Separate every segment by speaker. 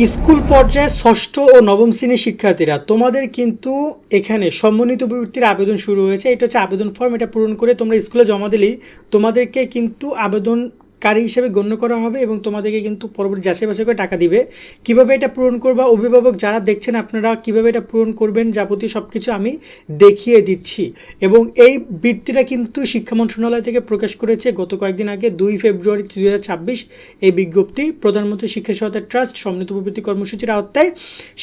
Speaker 1: School পর্যায়ে ষষ্ঠ ও নবম শ্রেণীর শিক্ষার্থীরা তোমাদের কিন্তু এখানে সমন্বিত বৃত্তির আবেদন শুরু হয়েছে। এটা হচ্ছে আবেদন ফর্ম, এটা পূরণ করে তোমরা স্কুলে জমা দিলেই তোমাদেরকে কিন্তু আবেদনকারী হিসেবে গণ্য করা হবে এবং তোমাদেরকে কিন্তু পরবর্তী যাচাই বাছাই করে টাকা দিবে। কিভাবে এটা পূরণ করবা, অভিভাবক যারা দেখছেন আপনারা কিভাবে এটা পূরণ করবেন, যাবতীয় সব কিছু আমি দেখিয়ে দিচ্ছি। এবং এই বৃত্তিটা কিন্তু শিক্ষা মন্ত্রণালয় থেকে প্রকাশ করেছে গত কয়েকদিন আগে 2 ফেব্রুয়ারি 2026 এই বিজ্ঞপ্তি। প্রধানমন্ত্রী শিক্ষা সহায়তা ট্রাস্ট সমন্বিত প্রবৃত্তি কর্মসূচির আওতায়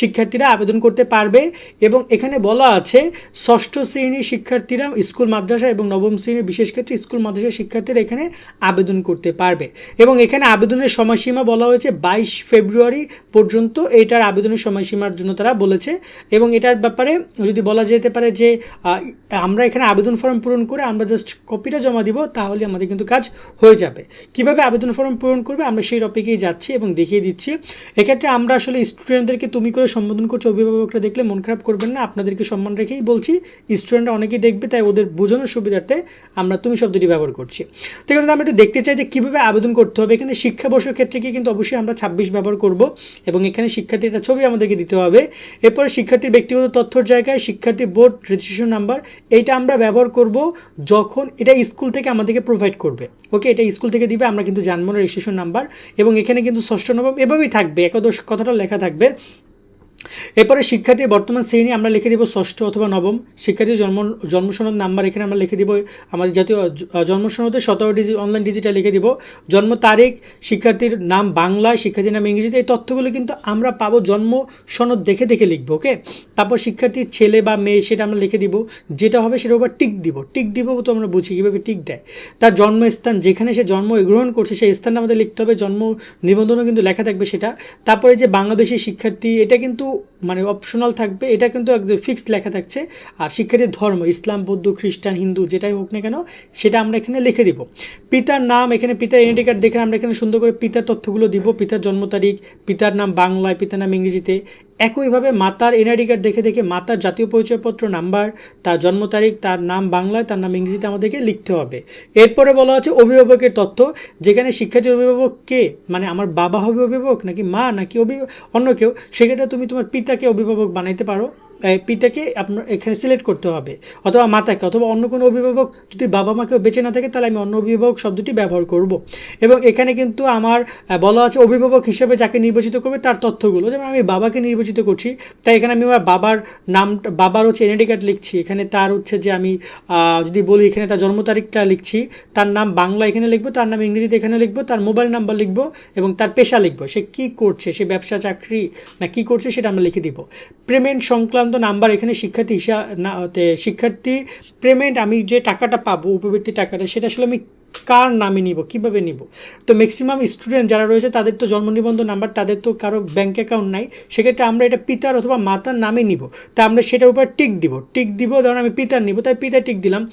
Speaker 1: শিক্ষার্থীরা আবেদন করতে পারবে। এবং এখানে বলা আছে ষষ্ঠ শ্রেণীর শিক্ষার্থীরা স্কুল মাদ্রাসা এবং নবম শ্রেণীর বিশেষ ক্ষেত্রে স্কুল মাদ্রাসা শিক্ষার্থীরা এখানে আবেদন করতে পারবে। এবং এখানে আবেদনের সময়সীমা বলা হয়েছে 22 ফেব্রুয়ারি পর্যন্ত, এটার আবেদনের সময়সীমার জন্য তারা বলেছে। এবং এটার ব্যাপারে যদি বলা যেতে পারে যে আমরা এখানে আবেদন ফর্ম পূরণ করে আমরা জাস্ট কপিটা জমা দিব, তাহলে আমাদের কিন্তু কাজ হয়ে যাবে। কিভাবে আবেদন ফর্ম পূরণ করবে আমরা সেই টপিকেই যাচ্ছি এবং দেখিয়ে দিচ্ছি। এক্ষেত্রে আমরা আসলে স্টুডেন্টদেরকে তুমি করে সম্বোধন করছি, অভিভাবকরা দেখলে মন খারাপ করবেন না, আপনাদেরকে সম্মান রেখেই বলছি। স্টুডেন্টরা অনেকেই দেখবে, তাই ওদের বোঝানোর সুবিধার্থে আমরা তুমি শব্দটি ব্যবহার করছি। তো কিন্তু আমরা একটু দেখতে চাই যে কীভাবে আবেদন করতে হবে। এখানে শিক্ষাবর্ষের ক্ষেত্রে কি কিন্তু অবশ্যই আমরা 26 ব্যবহার করব এবং এখানে শিক্ষার্থীর একটা ছবি আমাদেরকে দিতে হবে। এরপরে শিক্ষার্থীর ব্যক্তিগত তথ্যর জায়গায় শিক্ষার্থী বোর্ড রেজিস্ট্রেশন নাম্বার, এইটা আমরা ব্যবহার করব যখন এটা স্কুল থেকে আমাদেরকে প্রোভাইড করবে। ওকে, এটা স্কুল থেকে দিবে, আমরা কিন্তু জানবো না রেজিস্ট্রেশন নাম্বার। এবং এখানে কিন্তু ষষ্ঠ নবম এভাবেই থাকবে, একাদশ কথাটা লেখা থাকবে। এরপরে শিক্ষার্থীর বর্তমান শ্রেণী আমরা লিখে দেবো ষষ্ঠ অথবা নবম। শিক্ষার্থীর জন্মসনদ নাম্বার এখানে আমরা লিখে দিব আমাদের জাতীয় জন্মসনদের 17 ডিজিট অনলাইন ডিজিটাল লিখে দিব। জন্ম তারিখ, শিক্ষার্থীর নাম বাংলায়, শিক্ষার্থীর নাম ইংরেজিতে। এই তথ্যগুলো কিন্তু আমরা পাবো জন্ম সনদ দেখে দেখে লিখবো। ওকে, তারপর শিক্ষার্থীর ছেলে বা মেয়ে সেটা আমরা লিখে দিব, যেটা হবে সেটার উপর টিক দিব। টিক দিব তো আমরা বুঝি কীভাবে টিক দেয়। তার জন্মস্থান, যেখানে সে জন্মগ্রহণ করছে সেই স্থানটা আমাদের লিখতে হবে, জন্ম নিবন্ধনও কিন্তু লেখা থাকবে সেটা। তারপরে যে বাংলাদেশি শিক্ষার্থী, এটা কিন্তু মানে অপশনাল থাকবে, এটা কিন্তু একদম ফিক্সড লেখা থাকছে। আর শিক্ষার্থীর ধর্ম ইসলাম, বৌদ্ধ, খ্রিস্টান, হিন্দু যেটাই হোক না কেন সেটা আমরা এখানে লিখে দিব। পিতার নাম, এখানে পিতার আইডেন্টি কার্ড দেখে আমরা এখানে সুন্দর করে পিতার তথ্যগুলো দিব, পিতার জন্ম তারিখ, পিতার নাম বাংলায়, পিতার নাম ইংরেজিতে। একইভাবে মাতার এনআইডি কার্ড দেখে দেখে মাতার জাতীয় পরিচয়পত্র নাম্বার, তার জন্ম তারিখ, তার নাম বাংলায়, তার নাম ইংরেজিতে আমাদেরকে লিখতে হবে। এরপরে বলা হচ্ছে অভিভাবকের তথ্য, যেখানে শিক্ষার্থীর অভিভাবক কে, মানে আমার বাবা হবে অভিভাবক নাকি মা নাকি অন্য কেউ, সেক্ষেত্রে তুমি তোমার পিতাকে অভিভাবক বানাইতে পারো। পিতাকে আপনার এখানে সিলেক্ট করতে হবে, অথবা মাতাকে, অথবা অন্য কোনো অভিভাবক। যদি বাবা মাকেও বেঁচে না থাকে তাহলে আমি অন্য অভিভাবক শব্দটি ব্যবহার করব। এবং এখানে কিন্তু আমার বলা আছে অভিভাবক হিসেবে যাকে নির্বাচিত করবে তার তথ্যগুলো, যেমন আমি বাবাকে নির্বাচিত করছি, তাই এখানে আমি আমার বাবার নাম, বাবার হচ্ছে এনআইডি কার্ড লিখছি। এখানে তার হচ্ছে যে আমি যদি বলি এখানে তার জন্ম তারিখটা লিখছি, তার নাম বাংলা এখানে লিখবো, তার নাম ইংরেজিতে এখানে লিখবো, তার মোবাইল নাম্বার লিখবো এবং তার পেশা লিখবো, সে কী করছে, সে ব্যবসা চাকরি না কী করছে সেটা আমরা লিখে দিব। পেমেন্ট সংক্রান্ত নাম্বার, এখানে শিক্ষার্থী শিক্ষার্থী পেমেন্ট, আমি যে টাকাটা পাবো উপবৃত্তি টাকাটা, সেটা আসলে আমি কার নামে নিব, কিভাবে নিব। তো ম্যাক্সিমাম স্টুডেন্ট যারা রয়েছে তাদের তো জন্ম নিবন্ধন নাম্বার, তাদের তো কারো ব্যাঙ্ক অ্যাকাউন্ট নাই, সেক্ষেত্রে আমরা এটা পিতার অথবা মাতার নামে নিব। তা আমরা সেটার উপর টিক দিব, ধরুন আমি পিতার নিব তাই পিতা টিক দিলাম।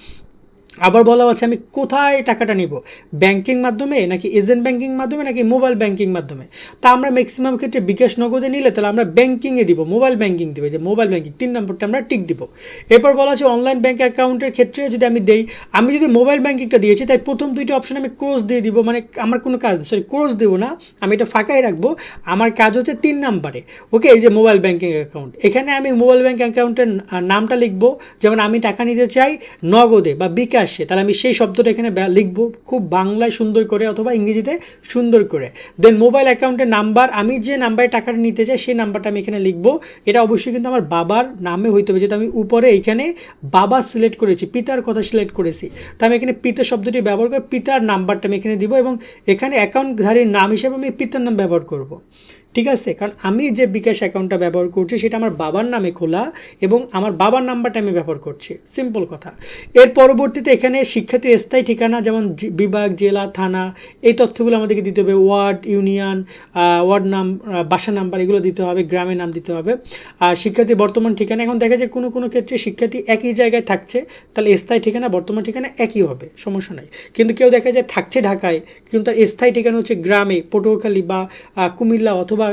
Speaker 1: আবার বলা হচ্ছে আমি কোথায় টাকাটা নিব, ব্যাংকিং মাধ্যমে নাকি এজেন্ট ব্যাংকিং মাধ্যমে নাকি মোবাইল ব্যাংকিং মাধ্যমে। তা আমরা ম্যাক্সিমাম ক্ষেত্রে বিকাশ নগদে নিলে তাহলে আমরা ব্যাংকিংয়ে দিব, মোবাইল ব্যাংকিং দেবে, যে মোবাইল ব্যাংকিং 3 নম্বরটা আমরা টিক দিব। এরপর বলা হচ্ছে অনলাইন ব্যাংক অ্যাকাউন্টের ক্ষেত্রে যদি আমি দেই, আমি যদি মোবাইল ব্যাংকিংটা দিয়েছি তাই প্রথম 2টি অপশন আমি ক্রস দিয়ে দিব, মানে আমার কোনো কাজ ক্রস দেবো না, আমি এটা ফাঁকাই রাখবো। আমার কাজ হচ্ছে 3 নম্বরে। ওকে, এই যে মোবাইল ব্যাংকিং অ্যাকাউন্ট, এখানে আমি মোবাইল ব্যাংক অ্যাকাউন্টের নামটা লিখবো, যেমন আমি টাকা নিতে চাই নগদে বা বিকাশ, তাহলে আমি সেই শব্দটা এখানে লিখবো খুব বাংলায় সুন্দর করে অথবা ইংরেজিতে সুন্দর করে। দেন মোবাইল অ্যাকাউন্টের নাম্বার, আমি যে নাম্বারে টাকাটা নিতে চাই সেই নাম্বারটা আমি এখানে লিখবো। এটা অবশ্যই কিন্তু আমার বাবার নামে হইতে হবে, যেহেতু আমি উপরে এইখানে বাবা সিলেক্ট করেছি, পিতার কথা সিলেক্ট করেছি, তো আমি এখানে পিতা শব্দটি ব্যবহার করে পিতার নাম্বারটা আমি এখানে দিব এবং এখানে অ্যাকাউন্টধারীর নাম হিসেবে আমি পিতার নাম ব্যবহার করব। ঠিক আছে, কারণ আমি যে বিকাশ অ্যাকাউন্টটা ব্যবহার করছি সেটা আমার বাবার নামে খোলা এবং আমার বাবার নাম্বারটা আমি ব্যবহার করছি, সিম্পল কথা। এর পরবর্তীতে এখানে শিক্ষার্থীর স্থায়ী ঠিকানা, যেমন বিভাগ, জেলা, থানা, এই তথ্যগুলো আমাদেরকে দিতে হবে। ওয়ার্ড, ইউনিয়ন, ওয়ার্ড নাম, বাসা নাম্বার এগুলো দিতে হবে, গ্রামের নাম দিতে হবে। আর শিক্ষার্থীর বর্তমান ঠিকানা, এখন দেখা যায় কোনো কোনো ক্ষেত্রে শিক্ষার্থী একই জায়গায় থাকছে, তাহলে স্থায়ী ঠিকানা বর্তমান ঠিকানা একই হবে, সমস্যা নাই। কিন্তু কেউ দেখা যায় থাকছে ঢাকায় কিন্তু তার স্থায়ী ঠিকানা হচ্ছে গ্রামে, পটুয়াখালী বা কুমিল্লা অথবা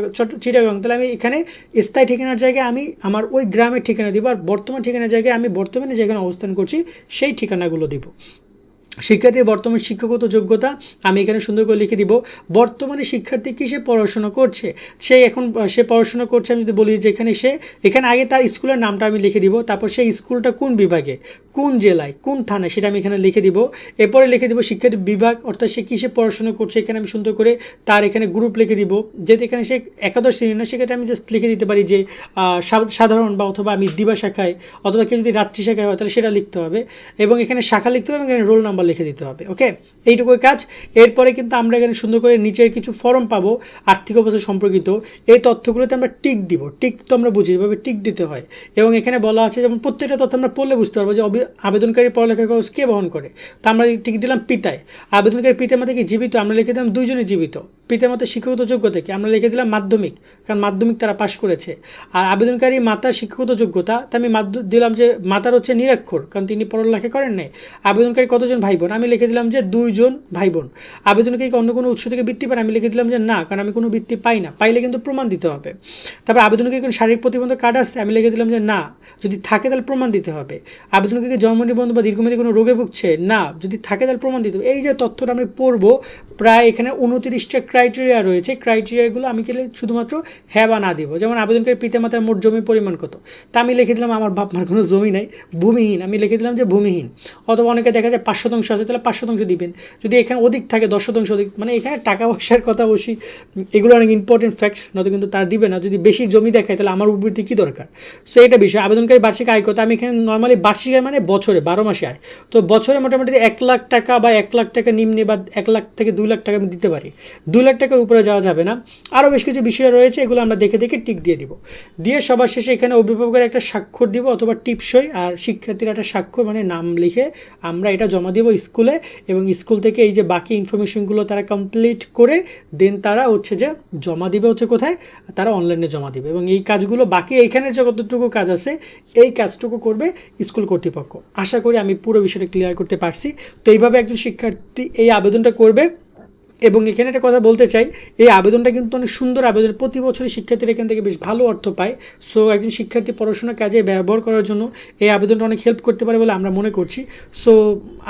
Speaker 1: চিটাগাং, তাহলে আমি এখানে স্থায়ী ঠিকানার জায়গায় আমি আমার ওই গ্রামের ঠিকানা দিব, আর বর্তমান ঠিকানার জায়গায় আমি বর্তমানে যেখানে অবস্থান করছি সেই ঠিকানাগুলো দিব। শিক্ষার্থীর বর্তমান শিক্ষাগত যোগ্যতা আমি এখানে সুন্দর করে লিখে দিব। বর্তমানে শিক্ষার্থী কিসে পড়াশোনা করছে, সে পড়াশোনা করছে, আমি যদি বলি যে এখানে আগে তার স্কুলের নামটা আমি লিখে দিব, তারপর সেই স্কুলটা কোন বিভাগে, কোন জেলায়, কোন থানায়, সেটা আমি এখানে লিখে দিব। এরপরে লিখে দিব শিক্ষার্থী বিভাগ, অর্থাৎ সে কিসে পড়াশোনা করছে, এখানে আমি সুন্দর করে তার এখানে গ্রুপ লিখে দিব। যেহেতু এখানে সে একাদশ শ্রেণী না, সেক্ষেত্রে আমি জাস্ট লিখে দিতে পারি যে সাধারণ, বা অথবা আমি দিবা শাখায়, অথবা কেউ যদি রাত্রি শাখায় হয় তাহলে সেটা লিখতে হবে, এবং এখানে শাখা লিখতে হবে এবং এখানে রোল নাম্বার লিখে দিতে হবে। ওকে, এইটুকুই কাজ। এরপরে কিন্তু আমরা এখানে সুন্দর করে নিচের কিছু ফর্ম পাবো আর্থিক অবস্থা সম্পর্কিত, এই তথ্যগুলোতে আমরা টিক দিব। টিক তো আমরা বুঝি এভাবে টিক দিতে হয়, এবং এখানে বলা আছে যেমন প্রত্যেকটা তথ্য আমরা পড়লে বুঝতে পারবো যে আবেদনকারী পড়ালেখার খরচ কে বহন করে। তো আমরা টিক দিলাম পিতায়। আবেদনকারী পিতামাতা কি জীবিত, আমরা লিখে দিলাম দুইজনই জীবিত। পিতামাতা শিক্ষাগত যোগ্যতা কি, আমরা লিখে দিলাম মাধ্যমিক, কারণ মাধ্যমিক তারা পাশ করেছে। আর আবেদনকারী মাতার শিক্ষাগত যোগ্যতা, তা আমি দিলাম যে মাতার হচ্ছে নিরক্ষর, কারণ তিনি পড়ালেখা করেন নাই। আবেদনকারী কতজন ভাই বোন, আমি লিখে দিলাম যে 2 জন ভাই বোন। আবেদনকারী কি অন্য কোনো উৎস থেকে বৃত্তি পান, আমি লিখে দিলাম যে না, কারণ আমি কোনো বৃত্তি পাই না। পাইলে কিন্তু প্রমাণ দিতে হবে। তারপর আবেদনকারী কোনো শারীরিক প্রতিবন্ধক কার্ড আছে, আমি লিখে দিলাম যে না, যদি থাকে তাহলে প্রমাণ দিতে হবে। আবেদনকারী জন্ম নিবন্ধন বা দীর্ঘমেয়াদী কোনো রোগে ভুগছে, না, যদি থাকে তাহলে প্রমাণ দিতে হবে। এই যে তথ্যটা আমি পড়বো, প্রায় এখানে 29টা ক্রাইটেরিয়া রয়েছে। ক্রাইটেরিয়াগুলো আমি গেলে শুধুমাত্র হ্যাঁ বা না দিব। যেমন আবেদনকারী পিতামাতার মোট জমির পরিমাণ কত, তা আমি লিখে দিলাম আমার বাপ মার কোনো জমি নাই, ভূমিহীন, আমি লিখে দিলাম যে ভূমিহীন। অথবা অনেকে দেখা যায় 5% আছে, তাহলে 5% দিবেন। যদি এখানে অধিক থাকে 10% অধিক, মানে এখানে টাকা পয়সার কথা অবশ্যই, এগুলো অনেক ইম্পর্টেন্ট ফ্যাক্ট, নয়তো কিন্তু তারা দিবে না। যদি বেশি জমি দেখায় তাহলে আমার উদ্বৃত্তি কী দরকার। সো এটা বিষয়। আবেদনকারী বার্ষিক আয় কত, আমি এখানে নর্মালি বার্ষিক আয় মানে বছরে 12 মাসে আয়, তো বছরে মোটামুটি 1 লাখ টাকা বা 1 লাখ টাকা নিম্নে, বা 1 লাখ থেকে 2 লাখ টাকা আমি দিতে পারি। 2 লাখ টাকার উপরে যাওয়া যাবে না। আরও বেশ কিছু বিষয় রয়েছে, এগুলো আমরা দেখে দেখে টিক দিয়ে দিব। দিয়ে সবার শেষে এখানে অভিভাবকের একটা স্বাক্ষর দিব, অথবা টিপসই, আর শিক্ষার্থীর একটা স্বাক্ষর, মানে নাম লিখে আমরা এটা জমা দেব স্কুলে। এবং স্কুল থেকে এই যে বাকি ইনফরমেশনগুলো তারা কমপ্লিট করে দেন তারা হচ্ছে যে জমা দিবে হচ্ছে কোথায়, তারা অনলাইনে জমা দিবে। এবং এই কাজগুলো বাকি এইখানের যে কতটুকু কাজ আছে এই কাজটুকু করবে স্কুল কর্তৃপক্ষ। আশা করি আমি পুরো বিষয়টা ক্লিয়ার করতে পারছি। তো এইভাবে একজন শিক্ষার্থী এই আবেদনটা করবে। এবং এখানে একটা কথা বলতে চাই, এই আবেদনটা কিন্তু অনেক সুন্দর আবেদন, প্রতি বছরই শিক্ষার্থীরা এখান থেকে বেশ ভালো অর্থ পায়। সো একজন শিক্ষার্থী পড়াশোনার কাজে ব্যবহার করার জন্য এই আবেদনটা অনেক হেল্প করতে পারে বলে আমরা মনে করছি। সো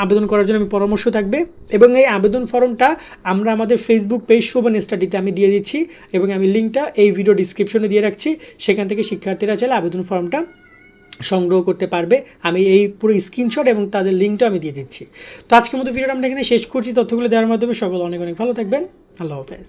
Speaker 1: আবেদন করার জন্য আমি পরামর্শ থাকবে। এবং এই আবেদন ফর্মটা আমরা আমাদের ফেসবুক পেজ শোভন স্টাডিতে আমি দিয়ে দিচ্ছি, এবং আমি লিঙ্কটা এই ভিডিও ডিসক্রিপশনে দিয়ে রাখছি। সেখান থেকে শিক্ষার্থীরা চাইলে আবেদন ফর্মটা সংগ্রহ করতে পারবে। আমি এই পুরো স্ক্রিনশট এবং তাদের লিঙ্কটা আমি দিয়ে দিচ্ছি। তো আজকের মতো ভিডিওটা আমরা এখানে শেষ করছি। তথ্যগুলো দেওয়ার মাধ্যমে সকল অনেক অনেক ভালো থাকবেন। আল্লাহ হাফেজ।